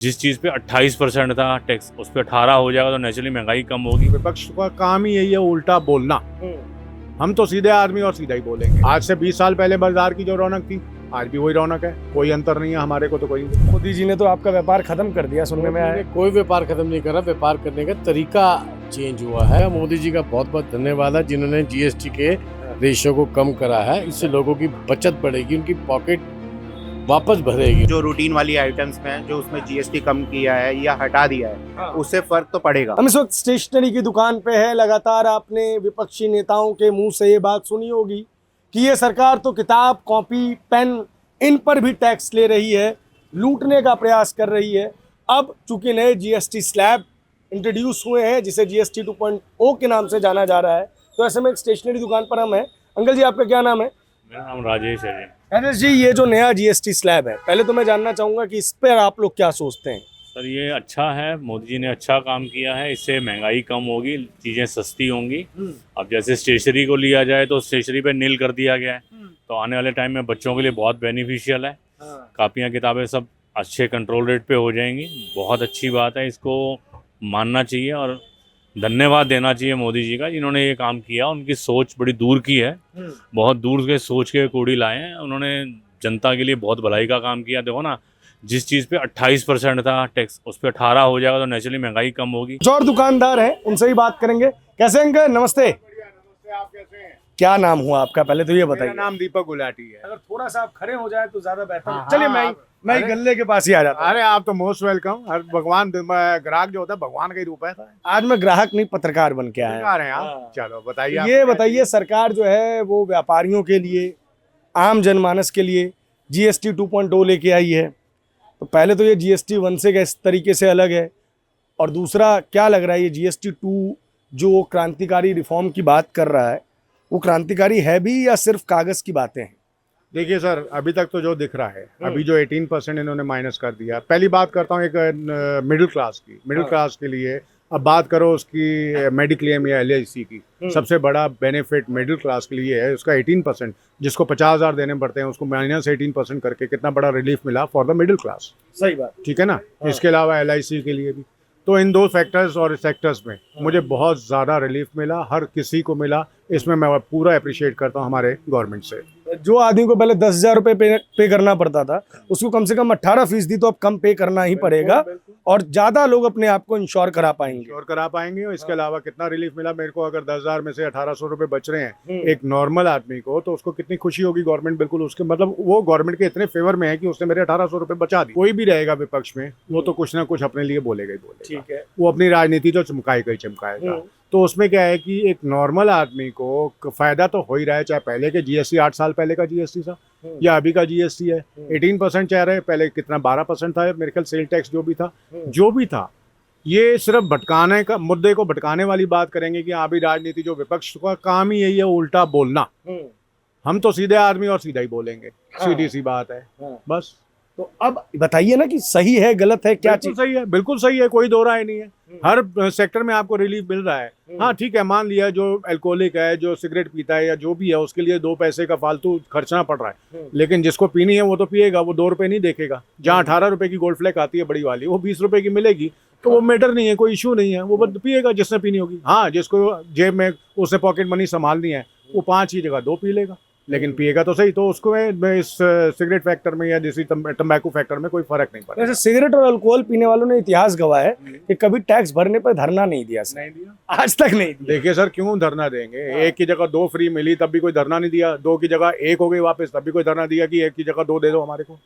जिस चीज़ पे 28% था टैक्स, उस पे 18 हो जाएगा तो नेचुरली महंगाई कम होगी। विपक्ष का काम ही यही है उल्टा बोलना। हम तो सीधे आदमी और सीधा ही बोलेंगे। आज से 20 साल पहले बाजार की जो रौनक थी आज भी वही रौनक है, कोई अंतर नहीं है हमारे को तो कोई। मोदी जी ने तो आपका व्यापार खत्म कर दिया, सुनने में आया। कोई व्यापार खत्म नहीं करा, व्यापार करने का तरीका चेंज हुआ है। मोदी जी का बहुत बहुत धन्यवाद है जिन्होंने जीएसटी के रेशो को कम करा है। इससे लोगों की बचत बढ़ेगी, उनकी पॉकेट वापस भरेगी। जो रूटीन वाली आइटम्स में जो उसमें जीएसटी कम किया है या हटा दिया है उससे फर्क तो पड़ेगा। हम इस वक्त स्टेशनरी की दुकान पे है। लगातार आपने विपक्षी नेताओं के मुंह से ये बात सुनी होगी कि ये सरकार तो किताब, कॉपी, पेन इन पर भी टैक्स ले रही है, लूटने का प्रयास कर रही है। अब चूंकि नए जीएसटी स्लैब इंट्रोड्यूस हुए हैं जिसे जीएसटी 2.0 के नाम से जाना जा रहा है, तो ऐसे में एक स्टेशनरी दुकान पर हम हैं। अंकल जी, आपका क्या नाम है? मेरा नाम राजेश है जी। राजेश जी, ये जो नया जीएसटी स्लैब है, पहले तो मैं जानना चाहूंगा कि इस पर आप लोग क्या सोचते हैं? सर ये अच्छा है, मोदी जी ने अच्छा काम किया है, इससे महंगाई कम होगी, चीज़ें सस्ती होंगी। अब जैसे स्टेशनरी को लिया जाए तो स्टेशनरी पे नील कर दिया गया है, तो आने वाले टाइम में बच्चों के लिए बहुत बेनिफिशियल है। कापियाँ किताबें सब अच्छे कंट्रोल रेट पे हो जाएंगी, बहुत अच्छी बात है। इसको मानना चाहिए और धन्यवाद देना चाहिए मोदी जी का, जिन्होंने ये काम किया। उनकी सोच बड़ी दूर की है, बहुत दूर के सोच के कूड़ी लाए हैं उन्होंने, जनता के लिए बहुत भलाई का काम किया। देखो ना, जिस चीज़ पे 28% था टैक्स, उस पे 18 हो जाएगा तो नेचुरली महंगाई कम होगी। जो और दुकानदार हैं उनसे ही बात करेंगे। कैसे अंकल? नमस्ते। आप कैसे हैं? क्या नाम हुआ आपका, पहले तो ये मेरा बताइए। नाम दीपक गुलाटी है। अगर थोड़ा सा आप खड़े हो जाए तो ज्यादा बेहतर हाँ, है। चलिए हाँ, मैं अरे- गल्ले के पास ही आ जाता हूं। अरे आप तो मोस्ट वेलकम। हर भगवान ग्राहक जो होता है भगवान का ही रूप है। आज मैं ग्राहक नहीं, पत्रकार बन के आया आ रहे हैं आप? चलो बताइए। हूं। ये बताइए, सरकार जो है वो व्यापारियों के लिए, आम जनमानस के लिए जीएसटी 2.0 लेके आई है। तो पहले तो ये जीएसटी 1 से किस तरीके से अलग है, और दूसरा क्या लग रहा है ये जीएसटी 2 जो क्रांतिकारी रिफॉर्म की बात कर रहा है, वो क्रांतिकारी है भी या सिर्फ कागज की बातें हैं? देखिए सर, अभी तक तो जो दिख रहा है, अभी जो 18% इन्होंने माइनस कर दिया। पहली बात करता हूँ एक मिडिल क्लास की। मिडिल क्लास के लिए अब बात करो उसकी मेडिक्लेम या एलआईसी की, सबसे बड़ा बेनिफिट मिडिल क्लास के लिए है उसका 18%। जिसको 50,000 देने पड़ते हैं उसको -18% करके कितना बड़ा रिलीफ मिला फॉर द मिडिल क्लास। सही बात। ठीक है ना। इसके अलावा एलआईसी के लिए भी, तो इन दो फैक्टर्स और सेक्टर्स में मुझे बहुत ज़्यादा रिलीफ मिला, हर किसी को मिला। इसमें मैं पूरा अप्रिशिएट करता हूँ हमारे गवर्नमेंट से। जो आदमी को पहले 10,000 रुपये पे करना पड़ता था, उसको कम से कम 18% तो अब कम पे करना ही पड़ेगा, और ज्यादा लोग अपने आप को इंश्योर करा पाएंगे। और करा पाएंगे। और इसके अलावा कितना रिलीफ मिला मेरे को, अगर 10,000 में से 1,800 रुपये बच रहे हैं एक नॉर्मल आदमी को, तो उसको कितनी खुशी होगी। गवर्नमेंट बिल्कुल उसके मतलब वो गवर्नमेंट के इतने फेवर में है कि उसने मेरे 1,800 रुपये बचा दिए। कोई भी रहेगा विपक्ष में वो तो कुछ ना कुछ अपने लिए बोलेगा ही बोलेगा। ठीक है। वो अपनी राजनीति तो चमकाएगा ही चमकाएगा। तो उसमें क्या है कि एक नॉर्मल आदमी को फायदा तो हो ही रहा है, चाहे पहले के जीएसटी 8 साल पहले का जीएसटी था या अभी का जीएसटी है। 18% चाह रहे, पहले कितना 12% था मेरे ख्याल, सेल टैक्स जो भी था। ये सिर्फ भटकाने का, मुद्दे को भटकाने वाली बात करेंगे कि अभी राजनीति, जो विपक्ष का काम ही यही है उल्टा बोलना। हम तो सीधे आदमी और सीधा ही बोलेंगे, सीधी सी बात है बस। तो अब बताइए ना कि सही है गलत है क्या बिल्कुल चीज? सही है, बिल्कुल सही है, कोई दो राय नहीं है। हर सेक्टर में आपको रिलीफ मिल रहा है। हाँ ठीक है, मान लिया जो अल्कोहलिक है, जो सिगरेट पीता है या जो भी है, उसके लिए 2 पैसे का फालतू खर्चना पड़ रहा है, लेकिन जिसको पीनी है वो तो पिएगा, वो 2 रुपए नहीं देखेगा। जहाँ 18 रुपए की गोल्ड फ्लैग आती है बड़ी वाली, वो 20 रुपए की मिलेगी, तो वो मैटर नहीं है, कोई इशू नहीं है, वो बस पिएगा जिसने पीनी होगी। हाँ, जिसको जेब में उसने पॉकेट मनी संभालनी है वो 5 की जगह 2 पी लेगा, लेकिन पिएगा तो सही। तो उसको इस सिगरेट फैक्टर में या जैसी तंबाकू फैक्टर में कोई फर्क नहीं पड़ता। वैसे सिगरेट और अल्कोहल पीने वालों ने इतिहास गवाह है कि कभी टैक्स भरने पर धरना नहीं दिया सर। नहीं दिया, आज तक नहीं दिया। देखिए सर, क्यों धरना देंगे? 1 की जगह 2 फ्री मिली तब भी कोई धरना नहीं दिया, 2 की जगह 1 हो गई वापस तब भी कोई धरना दिया कि 1 की जगह 2 दे दो हमारे को।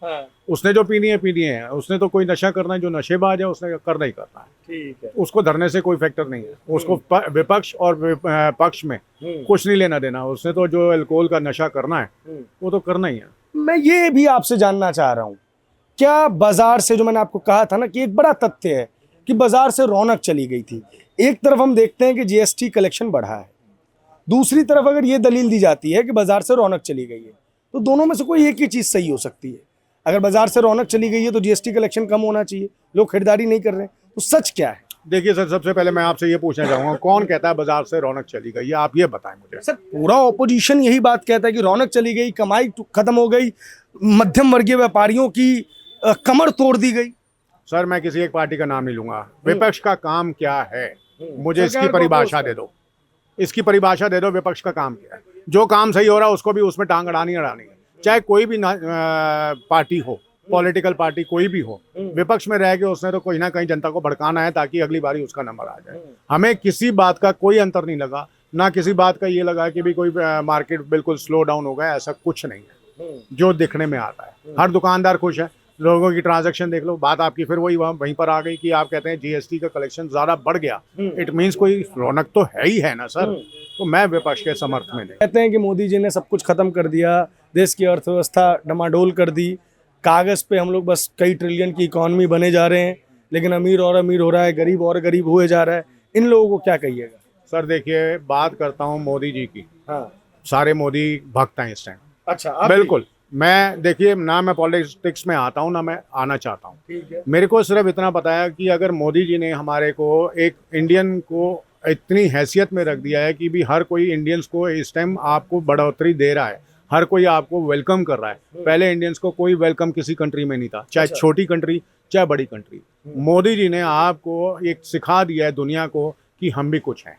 उसने जो पीनी है, उसने तो कोई नशा करना है, जो नशेबाज है उसने करना ही करना है। ठीक है। उसको धरने से कोई फैक्टर नहीं है, उसको विपक्ष और पक्ष में कुछ नहीं लेना देना। उसने तो जो अल्कोहल का नशा करना है वो तो करना ही है। मैं ये भी आपसे जानना चाह रहा हूँ, क्या बाजार से, जो मैंने आपको कहा था ना कि एक बड़ा तथ्य है कि बाजार से रौनक चली गई थी। एक तरफ हम देखते हैं कि जीएसटी कलेक्शन बढ़ा है, दूसरी तरफ अगर ये दलील दी जाती है कि बाजार से रौनक चली गई है, तो दोनों में से कोई एक ही चीज सही हो सकती है। अगर बाजार से रौनक चली गई है तो जीएसटी कलेक्शन कम होना चाहिए, लोग खरीदारी नहीं कर रहे, तो सच क्या है? देखिए सर, सबसे पहले मैं आपसे ये पूछना चाहूंगा, कौन कहता है बाजार से रौनक चली गई है? आप ये बताएं मुझे। सर, पूरा ऑपोजिशन यही बात कहता है कि रौनक चली गई, कमाई खत्म हो गई, मध्यम वर्गीय व्यापारियों की कमर तोड़ दी गई। सर मैं किसी एक पार्टी का नाम नहीं लूंगा। विपक्ष का काम क्या है, मुझे इसकी सरकार को परिभाषा अपोज दे दो, इसकी परिभाषा दे दो। विपक्ष का काम क्या है? जो काम सही हो रहा है उसको भी उसमें टांग अड़ानी है। चाहे कोई भी पार्टी हो, पॉलिटिकल पार्टी कोई भी हो, विपक्ष में रह के उसने तो कोई ना कहीं जनता को भड़काना है ताकि अगली बारी उसका नंबर आ जाए। हमें किसी बात का कोई अंतर नहीं लगा, ना किसी बात का ये लगा कि भी कोई मार्केट बिल्कुल स्लो डाउन हो गया, ऐसा कुछ नहीं है जो दिखने में आता है। हर दुकानदार खुश है, लोगों की ट्रांजैक्शन देख लो। बात आपकी फिर वहीं पर आ गई कि आप कहते हैं जीएसटी का कलेक्शन ज़्यादा बढ़ गया, इट मीन्स कोई रौनक तो है ही है ना सर। तो मैं विपक्ष के समर्थ में नहीं। कहते हैं कि मोदी जी ने सब कुछ खत्म कर दिया, देश की अर्थव्यवस्था डमाडोल कर दी, कागज पे हम लोग बस कई ट्रिलियन की इकोनॉमी बने जा रहे हैं, लेकिन अमीर और अमीर हो रहा है, गरीब और गरीब हुए जा रहा है। इन लोगों को क्या कहिएगा? सर देखिए, बात करता हूँ मोदी जी की। हाँ, सारे मोदी भक्त हैं इस टाइम। अच्छा, आप भी? बिल्कुल। मैं देखिए, ना मैं पॉलिटिक्स में आता हूँ ना मैं आना चाहता हूँ। ठीक है। मेरे को सिर्फ इतना पता है कि अगर मोदी जी ने हमारे को एक इंडियन को इतनी हैसियत में रख दिया है कि भी हर कोई इंडियंस को इस टाइम आपको बढ़ोतरी दे रहा है, हर कोई आपको वेलकम कर रहा है। पहले इंडियंस को कोई वेलकम किसी कंट्री में नहीं था, चाहे छोटी कंट्री चाहे बड़ी कंट्री। मोदी जी ने आपको एक सिखा दिया है दुनिया को कि हम भी कुछ हैं।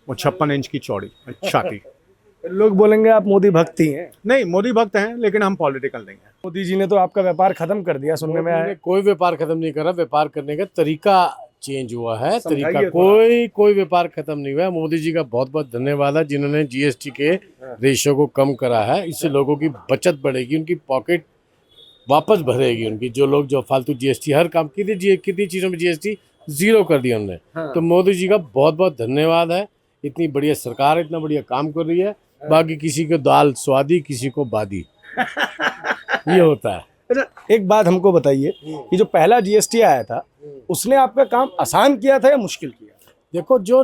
वो 56 इंच की चौड़ी छाती। लोग बोलेंगे आप मोदी भक्त ही हैं। नहीं, मोदी भक्त हैं लेकिन हम पॉलिटिकल नहीं हैं। मोदी जी ने तो आपका व्यापार खत्म कर दिया, सुनने में आया उन्होंने कोई व्यापार खत्म नहीं करा, व्यापार करने का तरीका चेंज हुआ है। तरीका समझाइए कोई व्यापार खत्म नहीं हुआ है। मोदी जी का बहुत बहुत धन्यवाद है जिन्होंने जीएसटी के रेशो को कम करा है। इससे लोगों की बचत बढ़ेगी, उनकी पॉकेट वापस भरेगी उनकी। जो लोग जो फालतू जीएसटी हर काम कितनी चीज़ों में जीएसटी जीरो कर दिया उन्होंने। तो मोदी जी का बहुत बहुत धन्यवाद है। इतनी बढ़िया सरकार इतना बढ़िया काम कर रही है। बाकी किसी को दाल स्वादी, किसी को बादी, ये होता है। अच्छा, एक बात हमको बताइए कि जो पहला जीएसटी आया था उसने आपका काम आसान किया था या मुश्किल किया? देखो, जो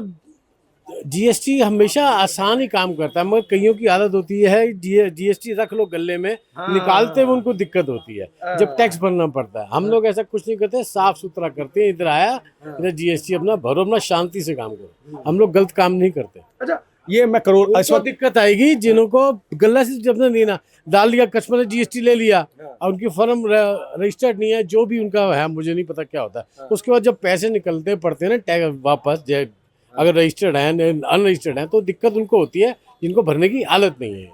जीएसटी हमेशा आसान ही काम करता है, मगर कईयों की आदत होती है जीएसटी रख लो गले में, निकालते हुए उनको दिक्कत होती है जब टैक्स भरना पड़ता है। हम लोग ऐसा कुछ नहीं करते, साफ सुथरा करते हैं। इधर आया, इधर जीएसटी अपना भरो, अपना शांति से काम करो। हम लोग गलत काम नहीं करते। अच्छा, ये मैं करोड़ इस उसको वक्त दिक्कत आएगी जिनको गला से जब नहीं ना डाल दिया, कस्टमर ने जीएसटी ले लिया और उनकी फर्म रजिस्टर्ड नहीं है, जो भी उनका है मुझे नहीं पता क्या होता है। उसके बाद जब पैसे निकलते पड़ते हैं ना टैक्स वापस, अगर रजिस्टर्ड है अनरजिस्टर्ड है तो दिक्कत उनको होती है जिनको भरने की आदत नहीं है।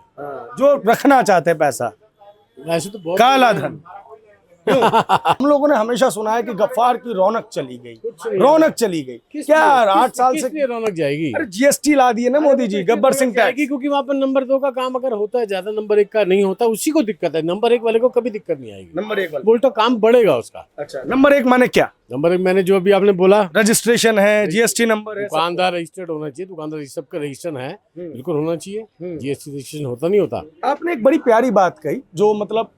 जो रखना चाहते हैं पैसा, ऐसे तो बहुत काला धन। हम लोगों ने हमेशा सुना है कि गफ्फार की रौनक चली गई, रौनक चली गई। क्या 8 साल से किस रौनक जाएगी? अरे जीएसटी ला दिए ना मोदी जी, गब्बर सिंह टैक्स। क्योंकि वहाँ पर नंबर 2 का काम अगर होता है ज्यादा, नंबर 1 का नहीं होता, उसी को दिक्कत है। नंबर 1 वाले को कभी दिक्कत नहीं आएगी, नंबर 1 वाला। उल्टा काम बढ़ेगा उसका। अच्छा, नंबर 1 माने क्या? नंबर 1 मैंने जो अभी आपने बोला, रजिस्ट्रेशन है, जीएसटी नंबर है, दुकानदार रजिस्टर्ड होना चाहिए। दुकानदार सबका रजिस्ट्रेशन है, बिल्कुल होना चाहिए। जीएसटी रजिस्ट्रेशन होता नहीं होता। आपने एक बड़ी प्यारी बात कही, जो मतलब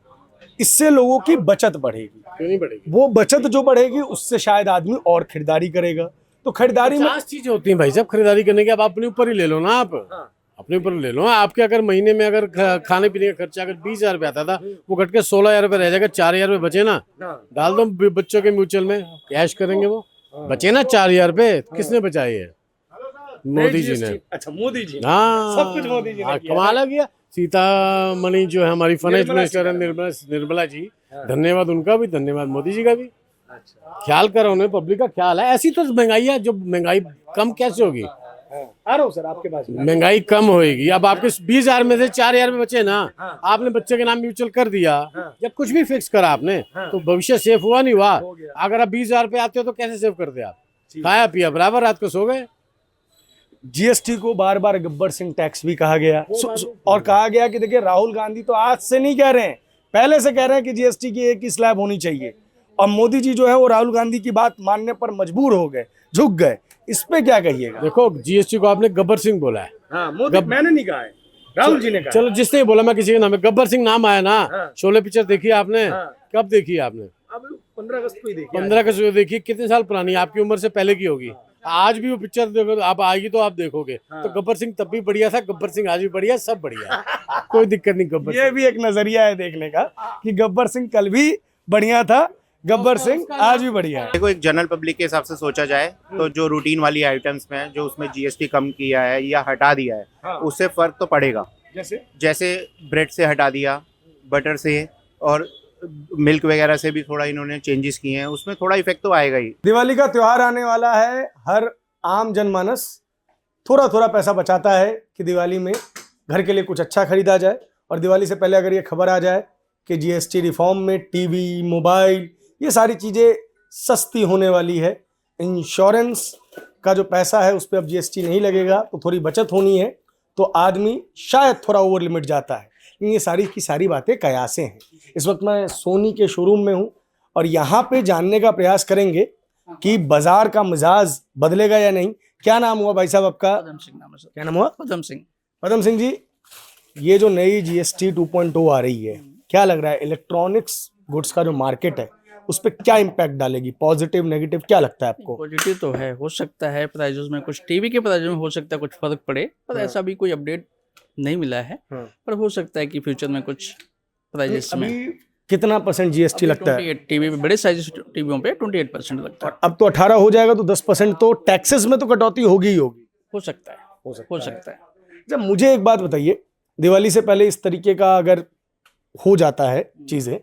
इससे लोगों की बचत बढ़ेगी। क्यों नहीं बढ़ेगी? वो बचत जो बढ़ेगी उससे शायद आदमी और खरीदारी करेगा। तो खरीदारी में 50 चीजें होती हैं भाई साहब खरीदारी करने की। आप अपने ऊपर ही ले लो ना, आप अपने ऊपर ले लो। आपके अगर महीने में अगर खाने पीने का खर्चा अगर 20,000 रुपये आता था, वो घट के 16,000 रुपये रह जाएगा। 4,000 रुपये बचे ना, डाल दो बच्चों के म्यूचुअल में, कैश करेंगे वो, बचे ना 4,000 रुपये। किसने बचाए है? मोदी जी ने। अच्छा, मोदी जी। हाँ, सब कुछ मोदी जी ने किया। कमाल किया। सीतामणि जो है हमारी फाइनेंस मिनिस्टर है, निर्मला जी, धन्यवाद उनका भी, धन्यवाद मोदी जी का भी। ख्याल करो उन्हें, पब्लिक का ख्याल है। ऐसी तो महंगाई है, जो महंगाई कम कैसे होगी? आ रहा हूँ सर आपके पास। महंगाई कम होएगी। अब आपके 20,000 में से 4,000 में बचे ना, आपने बच्चे के नाम म्यूचुअल कर दिया या कुछ भी फिक्स करा आपने, तो भविष्य सेफ हुआ नहीं हुआ? अगर आप 20,000 पे आते हो तो कैसे सेव करते आप? खाया पिया बराबर, रात को सो गए। जीएसटी को बार बार गब्बर सिंह टैक्स भी कहा गया, और कहा गया कि देखिए राहुल गांधी तो आज से नहीं कह रहे हैं, पहले से कह रहे हैं कि जीएसटी की एक ही स्लैब होनी चाहिए। और मोदी जी जो है वो राहुल गांधी की बात मानने पर मजबूर हो गए, झुक गए। इस पे क्या कहिएगा? देखो, जीएसटी को आपने गब्बर सिंह बोला है। हाँ, मोदी मैंने नहीं कहा है, राहुल जी ने कहा। चलो, जिसने बोला, मैं किसी का नाम है गब्बर सिंह नाम आया ना। शोले पिक्चर देखी आपने? कब देखी आपने? अब 15 अगस्त को ही देखिए। 15 अगस्त को देखी। कितने साल पुरानी? आपकी उम्र से पहले की होगी। आज भी वो पिक्चर देखो, आप आएगी तो आप देखोगे। तो गब्बर सिंह तब भी बढ़िया था, गब्बर सिंह आज भी बढ़िया, सब बढ़िया है। कोई दिक्कत नहीं। गब्बर ये भी एक नजरिया है देखने का कि गब्बर सिंह कल भी बढ़िया था, गब्बर सिंह आज भी बढ़िया है। देखो, एक जनरल पब्लिक के हिसाब से सोचा जाए तो जो रूटीन वाली आइटम्स में जो उसमें जीएसटी कम किया है या हटा दिया है, उससे फर्क तो पड़ेगा। जैसे ब्रेड से हटा दिया, बटर से, और मिल्क वगैरह से भी थोड़ा इन्होंने चेंजेस किए हैं, उसमें थोड़ा इफेक्ट तो आएगा ही। दिवाली का त्योहार आने वाला है, हर आम जनमानस थोड़ा थोड़ा पैसा बचाता है कि दिवाली में घर के लिए कुछ अच्छा खरीदा जाए। और दिवाली से पहले अगर ये खबर आ जाए कि जीएसटी रिफॉर्म में टीवी, मोबाइल, ये सारी चीज़ें सस्ती होने वाली है, इंश्योरेंस का जो पैसा है उस पर अब जीएसटी नहीं लगेगा, तो थोड़ी बचत होनी है, तो आदमी शायद थोड़ा ओवर लिमिट जाता है। लेकिन ये सारी की सारी बातें कयासे हैं। इस वक्त मैं सोनी के शोरूम में हूँ और यहाँ पे जानने का प्रयास करेंगे कि बाजार का मिजाज बदलेगा या नहीं। क्या नाम हुआ भाई साहब आपका? पदम सिंह नाम है सर। क्या नाम हुआ? पदम सिंह। पदम सिंह जी, ये जो नई जीएसटी 2.0 आ रही है, क्या लग रहा है इलेक्ट्रॉनिक्स गुड्स का जो मार्केट है उस पर क्या इम्पैक्ट डालेगी? पॉजिटिव, नेगेटिव, क्या लगता है आपको? पॉजिटिव तो है, हो सकता है प्राइजेस में कुछ, टीवी के प्राइजेस में हो सकता है कुछ फर्क पड़े, पर ऐसा भी कोई अपडेट नहीं मिला है। पर हो सकता है कि फ्यूचर में कुछ प्राइजेस में। अभी कितना % जीएसटी लगता है? 28 टीवी पे, बड़े साइज टीवियों पे 28% लगता है। अब तो 18 हो जाएगा तो 10% तो टैक्सेस में तो कटौती होगी ही होगी। हो सकता है, हो सकता है। जब मुझे एक बात बताइए, दिवाली से पहले इस तरीके का अगर हो जाता है चीजें,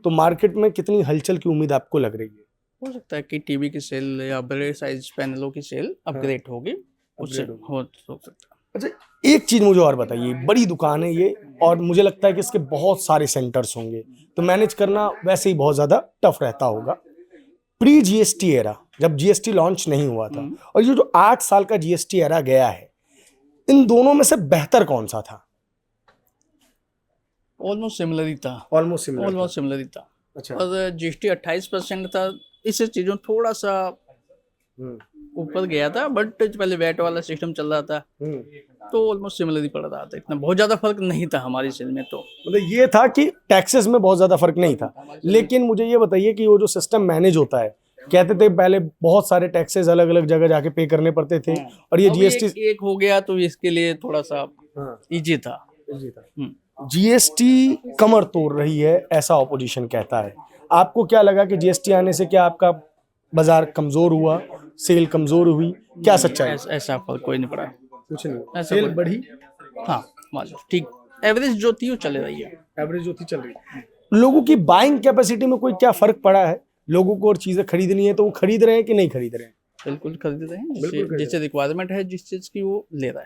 तो मार्केट में कितनी हलचल की उम्मीद आपको लग रही है? हो सकता है कि टीवी की सेल या बड़े साइज पैनलों की सेल अपग्रेड होगी, उससे हो सकता है। अच्छा, एक चीज मुझे और बताइए, बड़ी दुकान है ये और मुझे लगता है कि इसके बहुत सारे सेंटर्स होंगे, तो मैनेज करना वैसे ही बहुत ज्यादा टफ रहता होगा। प्री जीएसटी एरा, जब जीएसटी लॉन्च नहीं हुआ था, और ये जो 8 साल का जीएसटी एरा गया है, इन दोनों में से बेहतर कौन सा था? ऑलमोस्ट सिमिलर ही था। ऑलमोस्ट सिमिलर ही था। अच्छा। और जीएसटी 28% था, इससे चीज़ों थोड़ा सा ऊपर गया था, बट पहले वैट वाला सिस्टम चल रहा था, तो ऑलमोस्ट सिमिलर ही पड़ रहा था। इतना बहुत ज़्यादा फर्क नहीं था हमारी सेल में। तो मतलब ये था कि टैक्सेस में बहुत ज्यादा फर्क नहीं था। लेकिन मुझे ये बताइए कि वो जो सिस्टम मैनेज होता है, कहते थे पहले बहुत सारे टैक्सेस अलग अलग जगह जाके पे करने पड़ते थे, और ये अब जीएसटी एक हो गया तो इसके लिए थोड़ा सा इजी था। जीएसटी कमर तोड़ रही है, ऐसा ऑपोजिशन कहता है। आपको क्या लगा कि जीएसटी आने से क्या आपका बाजार कमजोर हुआ, सेल कमजोर हुई, क्या सच्चाई? ऐसा फर्क कोई नहीं पड़ा। कुछ नहीं, ऐसा सेल कोई- बढ़ी, हाँ माजूर ठीक, एवरेज जो थी वो चल रही है। एवरेज होती चल रही है। लोगों की बाइंग कैपेसिटी में कोई क्या फर्क पड़ा है? लोगों को और चीजें खरीदनी है तो वो खरीद रहे हैं कि नहीं खरीद रहे हैं? बिल्कुल खरीद रहे हैं, बिल्कुल खरीद जिससे रिक्वायरमेंट है जिस चीज़ की वो ले रहा है।